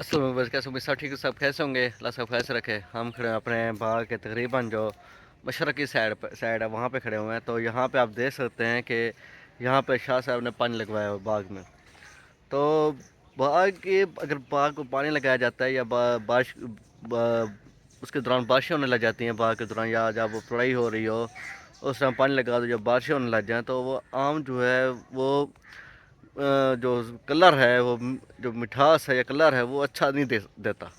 बस कैसे उम्मीद सब ठीक है, सब कैसे होंगे, अल्लाह सब कैसे रखे। हम खड़े हैं अपने बाग के तकरीबन जो मशरक़ी साइड है वहाँ पे खड़े हुए हैं। तो यहाँ पे आप देख सकते हैं कि यहाँ पे शाह साहब ने पानी लगवाया हुआ बाग में। तो बाग के अगर बाग को पानी लगाया जाता है या बारिश उसके दौरान बारिशें होने लग जाती हैं बाग के दौरान, या जब वो पढ़ाई हो रही हो उस टाइम पानी लगा दो, जब बारिशें होने लग जाएँ तो वो आम जो है वो जो कलर है वो जो मिठास है या कलर है वो अच्छा नहीं देता।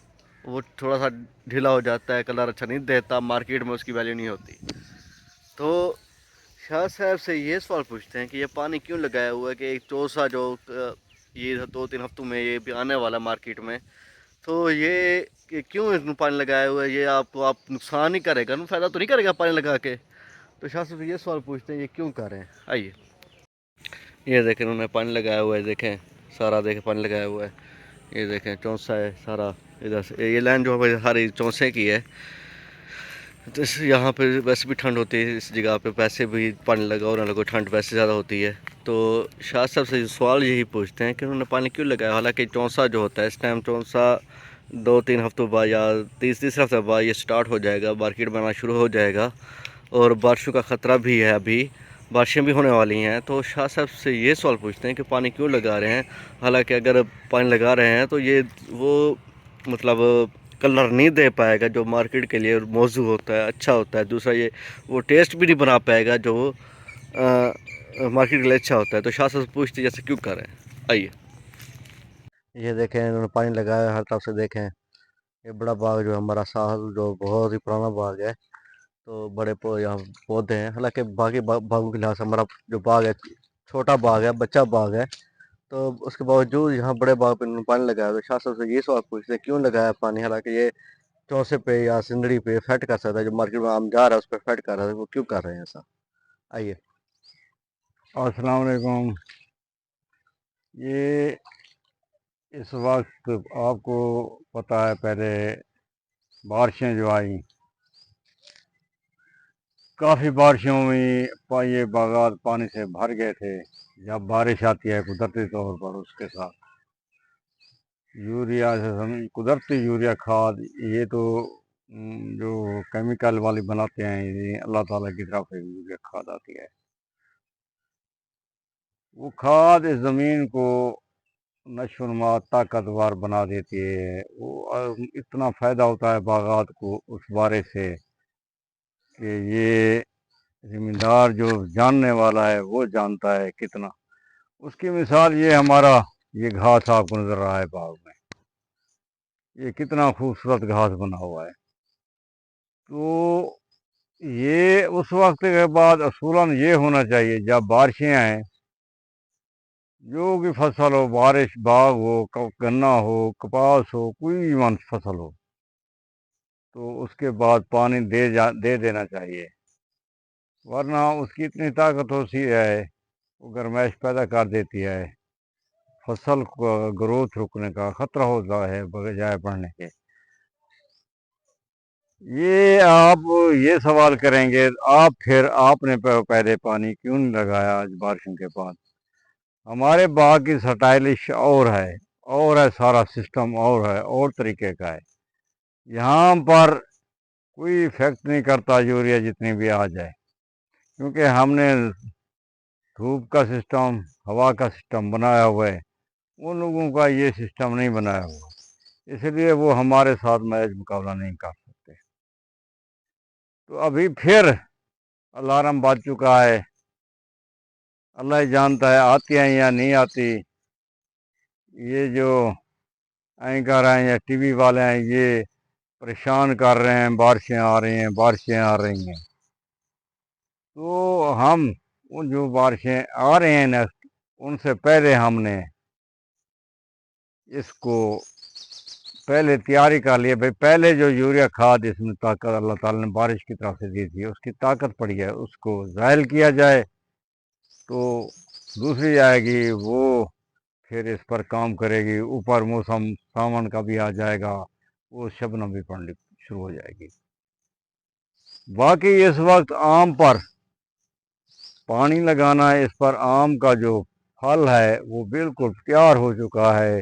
वो थोड़ा सा ढीला हो जाता है, कलर अच्छा नहीं देता, मार्केट में उसकी वैल्यू नहीं होती। तो शाह साहब से ये सवाल पूछते हैं कि ये पानी क्यों लगाया हुआ है कि एक चौसा जो ये 2-3 हफ्तों में ये भी आने वाला मार्केट में, तो ये कि क्यों इसमें पानी लगाया हुआ है, ये आपको आप नुकसान ही करेगा ना, फ़ायदा तो नहीं करेगा पानी लगा के। तो शाह साहब से ये सवाल पूछते हैं ये क्यों कर रहे हैं। आइए, ये देखें उन्होंने पानी लगाया हुआ है, देखें सारा देखें पानी लगाया हुआ है। ये देखें चौंसा है सारा, इधर से ये लाइन जो है सारी चौंसे की है। तो यहाँ पे वैसे भी ठंड होती है इस जगह पे, वैसे भी पानी लगाओ ना लगाओ ठंड वैसे ज़्यादा होती है। तो शाह साहब से सवाल यही पूछते हैं कि उन्होंने पानी क्यों लगाया। हालांकि चौंसा जो होता है इस टाइम चौंसा 2-3 हफ्तों बाद या तीसरे हफ्ते बाद ये स्टार्ट हो जाएगा, मार्केट में आना शुरू हो जाएगा। और बारिशों का ख़तरा भी है, अभी बारिशें भी होने वाली हैं। तो शाह साहब से ये सवाल पूछते हैं कि पानी क्यों लगा रहे हैं। हालांकि अगर पानी लगा रहे हैं तो ये वो मतलब कलर नहीं दे पाएगा जो मार्केट के लिए मौजू होता है, अच्छा होता है। दूसरा ये वो टेस्ट भी नहीं बना पाएगा जो मार्केट के लिए अच्छा होता है। तो शाह साहब से पूछते जैसे क्यों कर रहे हैं। आइए, ये देखें इन्होंने पानी लगाया हर तरफ से, देखें ये बड़ा बाग जो हमारा साहब जो बहुत ही पुराना बाग है। तो बड़े यहाँ पौधे हैं। हालांकि बाकी बागों के लिहाज से हमारा जो बाग है छोटा बाग है, बच्चा बाग है। तो उसके बावजूद यहाँ बड़े बाग पे इन्होंने पानी लगाया। तो शाह साहब से ये सवाल पूछते हैं क्यों लगाया पानी, हालांकि ये चौसे पे या सिंदड़ी पे फेट कर सकता है, जो मार्केट में आम जा रहा है उस पर फेट कर रहा है, वो क्यों कर रहे हैं ऐसा। आइए, अस्सलाम वालेकुम। ये इस वक्त आपको पता है, पहले बारिशें जो आई, काफ़ी बारिशों में ये बागात पानी से भर गए थे। जब बारिश आती है कुदरती तौर पर, उसके साथ यूरिया से कुदरती यूरिया खाद, ये तो जो केमिकल वाली बनाते हैं, ये अल्लाह ताला की तरफ से यूरिया खाद आती है। वो खाद इस ज़मीन को नशोनुमा ताकतवर बना देती है। वो इतना फ़ायदा होता है बागात को उस बारिश से कि ये ज़मींदार जो जानने वाला है वो जानता है कितना। उसकी मिसाल ये हमारा ये घास आपको नज़र आ रहा है बाग में, ये कितना खूबसूरत घास बना हुआ है। तो ये उस वक्त के बाद असूलन ये होना चाहिए, जब बारिशें आएँ, जो भी फसल हो, बारिश बाग हो, गन्ना हो, कपास हो, कोई भी फसल हो, तो उसके बाद पानी दे देना चाहिए। वरना उसकी इतनी ताकत होती है, वो गर्माइश पैदा कर देती है, फसल को ग्रोथ रुकने का ख़तरा होता है बजाय बढ़ने के। ये आप ये सवाल करेंगे, आप फिर आपने पहले पानी क्यों नहीं लगाया आज बारिशों के बाद। हमारे बाग की स्टाइलिश और है सारा सिस्टम, और तरीके का है। यहाँ पर कोई इफेक्ट नहीं करता यूरिया जितनी भी आ जाए, क्योंकि हमने धूप का सिस्टम, हवा का सिस्टम बनाया हुआ है। उन लोगों का ये सिस्टम नहीं बनाया हुआ, इसलिए वो हमारे साथ मैच मुकाबला नहीं कर सकते। तो अभी फिर अलार्म बज चुका है, अल्लाह ही जानता है आती हैं या नहीं आती। ये जो एंकर हैं या टीवी वाले हैं, ये परेशान कर रहे हैं, बारिशें आ रही हैं, बारिशें आ रही हैं। तो हम उन जो बारिशें आ रहे हैं नेक्स्ट, उनसे पहले हमने इसको पहले तैयारी कर लिए। भाई पहले जो यूरिया खाद इसमें ताकत अल्लाह ताला ने बारिश की तरफ से दी थी, उसकी ताकत पड़ी है, उसको ज़ायल किया जाए तो दूसरी आएगी, वो फिर इस पर काम करेगी। ऊपर मौसम सावन का भी आ जाएगा, वो शबनम भी पड़नी शुरू हो जाएगी। बाकी इस वक्त आम पर पानी लगाना, इस पर आम का जो फल है वो बिल्कुल तैयार हो चुका है।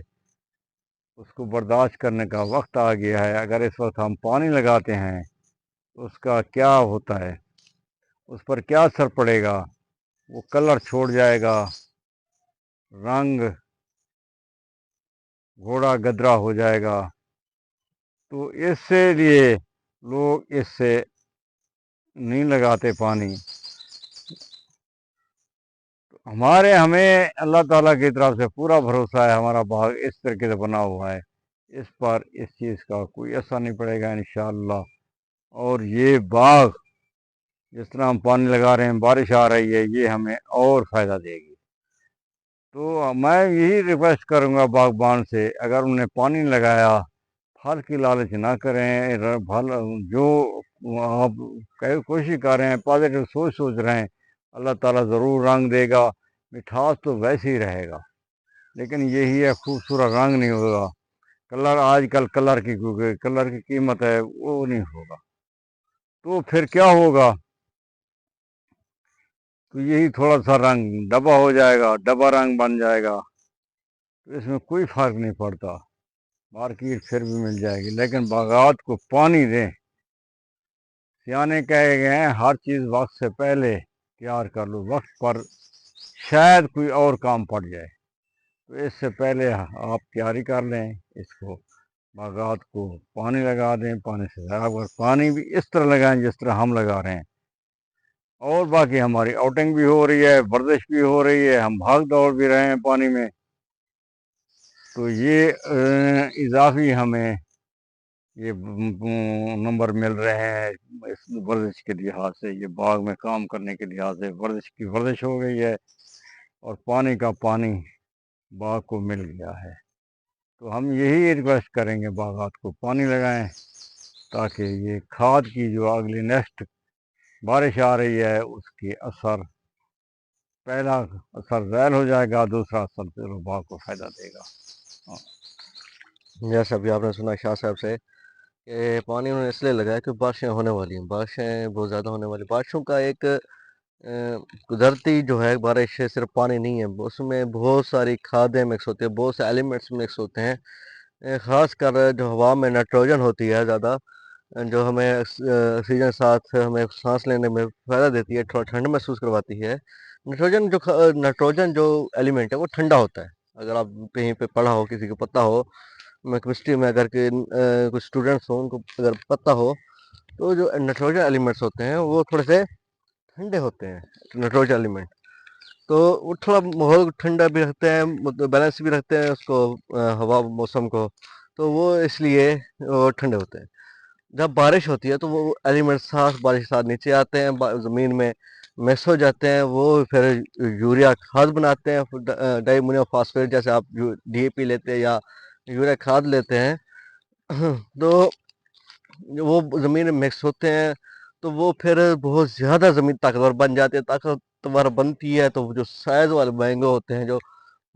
उसको बर्दाश्त करने का वक्त आ गया है। अगर इस वक्त हम पानी लगाते हैं तो उसका क्या होता है, उस पर क्या असर पड़ेगा, वो कलर छोड़ जाएगा, रंग घोड़ा गदरा हो जाएगा। तो इससे लिए लोग इससे नहीं लगाते पानी। हमें अल्लाह ताला की तरफ से पूरा भरोसा है, हमारा बाग इस तरीके से बना हुआ है, इस पर इस चीज़ का कोई असर नहीं पड़ेगा इंशाअल्लाह। और ये बाग जिस तरह हम पानी लगा रहे हैं, बारिश आ रही है, ये हमें और फ़ायदा देगी। तो मैं यही रिक्वेस्ट करूँगा बागबान से, अगर उन्होंने पानी लगाया, फल की लालच ना करें। फल जो आप कोशिश कर रहे हैं, पॉजिटिव सोच रहे हैं, अल्लाह ताला ज़रूर रंग देगा। मिठास तो वैसे ही रहेगा, लेकिन यही है, खूबसूरत रंग नहीं होगा। कलर आजकल कलर की कीमत है, वो नहीं होगा। तो फिर क्या होगा, तो यही थोड़ा सा रंग डब्बा हो जाएगा, डब्बा रंग बन जाएगा। तो इसमें कोई फ़र्क नहीं पड़ता, मार्केट फिर भी मिल जाएगी। लेकिन बागात को पानी दें। सियाने कहे गए हैं, हर चीज़ वक्त से पहले तैयार कर लो, वक्त पर शायद कोई और काम पड़ जाए। तो इससे पहले आप तैयारी कर लें, इसको बागात को पानी लगा दें, पानी से ज़्यादा, अगर पानी भी इस तरह लगाएं जिस तरह हम लगा रहे हैं। और बाकी हमारी आउटिंग भी हो रही है, वर्जिश भी हो रही है, हम भाग दौड़ भी रहे हैं पानी में। तो ये इजाफी हमें ये नंबर मिल रहे हैं इस वर्जिश के लिहाज से। ये बाग में काम करने के लिहाज से वर्जिश की वर्जिश हो गई है, और पानी का पानी बाग को मिल गया है। तो हम यही रिक्वेस्ट करेंगे, बागात को पानी लगाएं, ताकि ये खाद की जो अगली नेक्स्ट बारिश आ रही है, उसकी असर, पहला असर ज़ैल हो जाएगा, दूसरा असर फिर बाग को फ़ायदा देगा। जैसा अभी आपने सुना शाह साहब से कि पानी उन्होंने इसलिए लगाया कि बारिशें होने वाली हैं, बारिशें बहुत ज़्यादा होने वाली। बारिशों का एक कुदरती जो है, बारिश सिर्फ पानी नहीं है, उसमें बहुत सारी खादें मिक्स होती है, बहुत से एलिमेंट्स मिक्स होते हैं। ख़ास कर जो हवा में नाइट्रोजन होती है ज़्यादा, जो हमें ऑक्सीजन साथ हमें सांस लेने में फ़ायदा देती है, थोड़ा ठंड महसूस करवाती है। नाइट्रोजन जो एलिमेंट है वो ठंडा होता है। अगर आप कहीं पे पढ़ा हो, किसी को पता हो, मैं केमिस्ट्री में अगर कुछ स्टूडेंट्स हो, उनको अगर पता हो, तो जो नाइट्रोजन एलिमेंट्स होते हैं वो थोड़े से ठंडे होते हैं, नाइट्रोजन एलिमेंट। तो वो थोड़ा माहौल ठंडा भी रखते हैं, मतलब बैलेंस भी रखते हैं उसको, हवा मौसम को। तो वो इसलिए वो ठंडे होते हैं। जब बारिश होती है तो वो एलिमेंट्स साथ बारिश के साथ नीचे आते हैं, ज़मीन में मिक्स हो जाते हैं, वो फिर यूरिया खाद बनाते हैं, डाई अमोनियम फास्फेट, जैसे आप डीएपी लेते हैं या यूरिया खाद लेते हैं। तो वो ज़मीन में मिक्स होते हैं, तो वो फिर बहुत ज़्यादा ज़मीन ताकतवर बन जाती है। ताकतवर बनती है तो जो साइज़ वाले मैंगो होते हैं, जो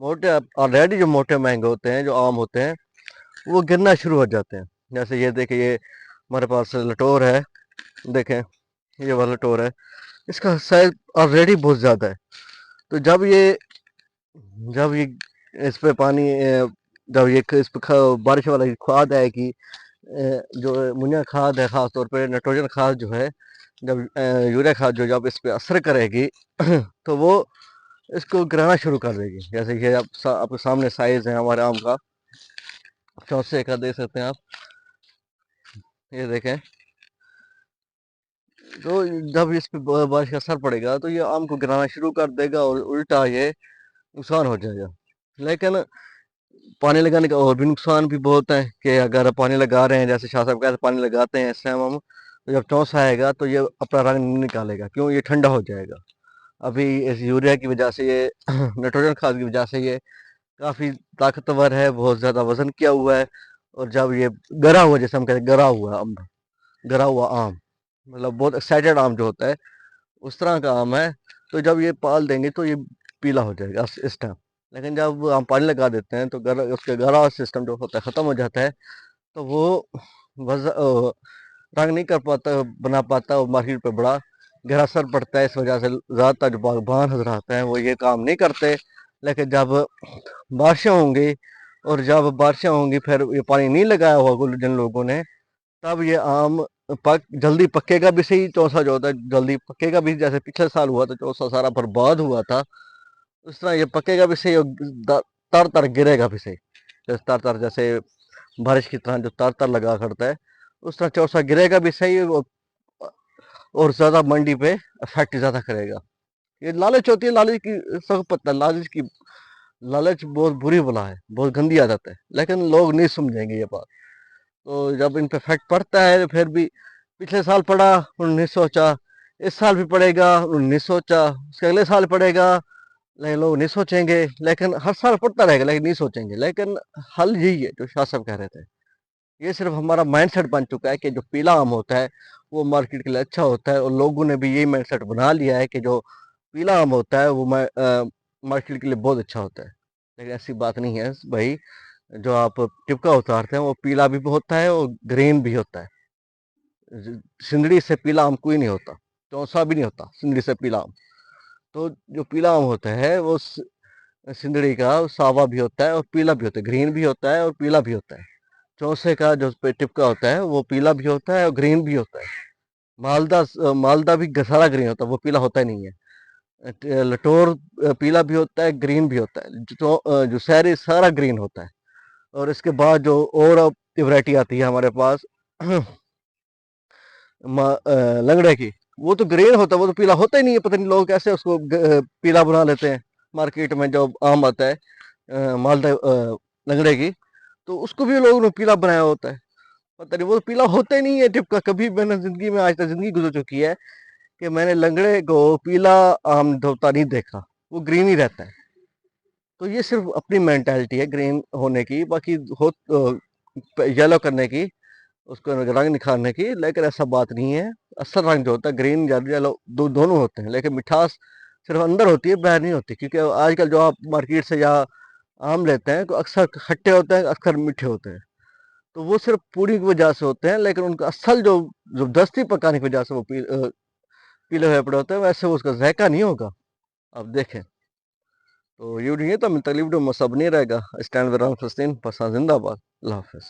मोटे, ऑलरेडी जो मोटे मैंगो होते हैं, जो आम होते हैं, वो गिरना शुरू हो जाते हैं। जैसे ये देखिए, ये हमारे पास लटोर है, देखें, ये वाला लटोर है, इसका साइज़ ऑलरेडी बहुत ज़्यादा है। तो जब ये इस पे पानी, जब ये इस पे बारिश वाला खाद आएगी, जो अमोनिया खाद है, ख़ास तौर पे नाइट्रोजन खाद जो है, जब यूरिया खाद जो जब इस पे असर करेगी तो वो इसको गिराना शुरू कर देगी। जैसे कि आपके सामने साइज़ है हमारे आम का, चौसे का देख सकते हैं आप, ये देखें। तो जब इस पे बारिश का असर पड़ेगा तो ये आम को गिराना शुरू कर देगा, और उल्टा ये नुकसान हो जाएगा। लेकिन पानी लगाने का और भी नुकसान भी बहुत है, कि अगर पानी लगा रहे हैं, जैसे शाह साहब कहते हैं, पानी लगाते हैं इस टाइम हम, तो जब चौंस आएगा तो ये अपना रंग नहीं निकालेगा, क्यों, ये ठंडा हो जाएगा। अभी इस यूरिया की वजह से, ये नाइट्रोजन खाद की वजह से ये काफ़ी ताकतवर है, बहुत ज़्यादा वजन किया हुआ है। और जब ये गरा हुआ, जैसे हम कहते हैं गरा हुआ अम्ब, गरा हुआ आम, मतलब बहुत एक्साइटेड आम जो होता है, उस तरह का आम है। तो जब ये पाल देंगे तो ये पीला हो जाएगा इस टाइम। लेकिन जब हम पानी लगा देते हैं तो उसके गरा सिस्टम जो होता है ख़त्म हो जाता है, तो वो रंग नहीं कर पाता, बना पाता, और मार्केट पे बड़ा गहरा असर पड़ता है। इस वजह से ज़्यादातर जो बागबान हजरात हैं वो ये काम नहीं करते। लेकिन जब बारिशें होंगी اور جب بارشیں ہوں گی پھر یہ پانی نہیں لگایا ہوگا جن لوگوں نے، تب یہ آم جلدی پکے گا بھی صحیح، چوسا جو ہوتا ہے جلدی پکے گا بھی، جیسے پچھلے سال ہوا تھا چوسا سارا برباد ہوا تھا، اس طرح یہ پکے گا بھی صحیح اور تر تر گرے گا بھی صحیح، جیسے تر تر جیسے بارش کی طرح جو تر تر لگا کرتا ہے اس طرح چوسا گرے گا بھی صحیح، اور زیادہ منڈی پہ افیکٹ زیادہ کرے گا۔ یہ لالچ ہوتی ہے، لالچ کی سب پتہ، لالچ بہت بری بلا ہے، بہت گندی عادت ہے، لیکن لوگ نہیں سمجھیں گے یہ بات۔ تو جب ان پہ افیکٹ پڑتا ہے پھر بھی، پچھلے سال پڑا انہوں نے نہیں سوچا، اس سال بھی پڑے گا انہوں نے نہیں سوچا، اس کے اگلے سال پڑے گا لیکن لوگ نہیں سوچیں گے، لیکن ہر سال پڑتا رہے گا لیکن نہیں سوچیں گے۔ لیکن حل یہی ہے جو شاہ صاحب کہہ رہے تھے، یہ صرف ہمارا مائنڈ سیٹ بن چکا ہے کہ جو پیلا آم ہوتا ہے وہ مارکیٹ کے لیے اچھا ہوتا ہے، اور لوگوں نے بھی یہی مائنڈ سیٹ بنا لیا ہے کہ جو پیلا آم ہوتا ہے وہ مارکیٹ کے لیے بہت اچھا ہوتا ہے، لیکن ایسی بات نہیں ہے بھائی۔ جو آپ ٹپکا اتارتے ہیں وہ پیلا بھی ہوتا ہے اور گرین بھی ہوتا ہے، سندڑی سے پیلا آم کوئی نہیں ہوتا، چونسا بھی نہیں ہوتا سندڑی سے پیلا آم۔ تو جو پیلا آم ہوتا ہے وہ سندڑی کا ساوا بھی ہوتا ہے اور پیلا بھی ہوتا ہے، گرین بھی ہوتا ہے اور پیلا بھی ہوتا ہے۔ چوسے کا جو پہ ٹپکا ہوتا ہے وہ پیلا بھی ہوتا ہے اور گرین بھی ہوتا ہے۔ مالدہ بھی سارا گرین ہوتا ہے، وہ پیلا ہوتا ہی نہیں ہے۔ لٹور پیلا بھی ہوتا ہے، گرین بھی ہوتا ہے، جو سیری سارا گرین ہوتا ہے۔ اور اس کے بعد جو اور ورائٹی آتی ہے ہمارے پاس لنگڑے کی، وہ تو گرین ہوتا ہے، وہ تو پیلا ہوتا ہی نہیں ہے، پتہ نہیں لوگ کیسے اس کو پیلا بنا لیتے ہیں۔ مارکیٹ میں جو آم آتا ہے مالدہ لنگڑے کی، تو اس کو بھی لوگوں نے پیلا بنایا ہوتا ہے، پتہ نہیں وہ پیلا ہوتا ہی نہیں ہے ٹپکا۔ کبھی میں نے زندگی میں، آج تک زندگی گزر چکی ہے کہ میں نے لنگڑے کو پیلا آم ہوتا نہیں دیکھا، وہ گرین ہی رہتا ہے۔ تو یہ صرف اپنی مینٹالٹی ہے گرین ہونے کی، باقی یلو کرنے کی، اس کو رنگ نکھارنے کی، لیکن ایسا بات نہیں ہے۔ اصل رنگ جو ہوتا ہے گرین یا یلو دونوں ہوتے ہیں، لیکن مٹھاس صرف اندر ہوتی ہے، باہر نہیں ہوتی، کیونکہ آج کل جو آپ مارکیٹ سے یا آم لیتے ہیں تو اکثر کھٹے ہوتے ہیں، اکثر میٹھے ہوتے ہیں، تو وہ صرف پوری کی وجہ سے ہوتے ہیں، لیکن ان کا اصل جو زبردستی پکانے کی وجہ سے وہ پیلے ہوئے پڑے ہوتے ہیں، ویسے وہ اس کا ذائقہ نہیں ہوگا، آپ دیکھیں۔ تو یہ نہیں ہے تو ہمیں تکلیف میں سب نہیں رہے گا۔ اسٹینڈ ود فلسطین، پسند زندہ باد، اللہ حافظ۔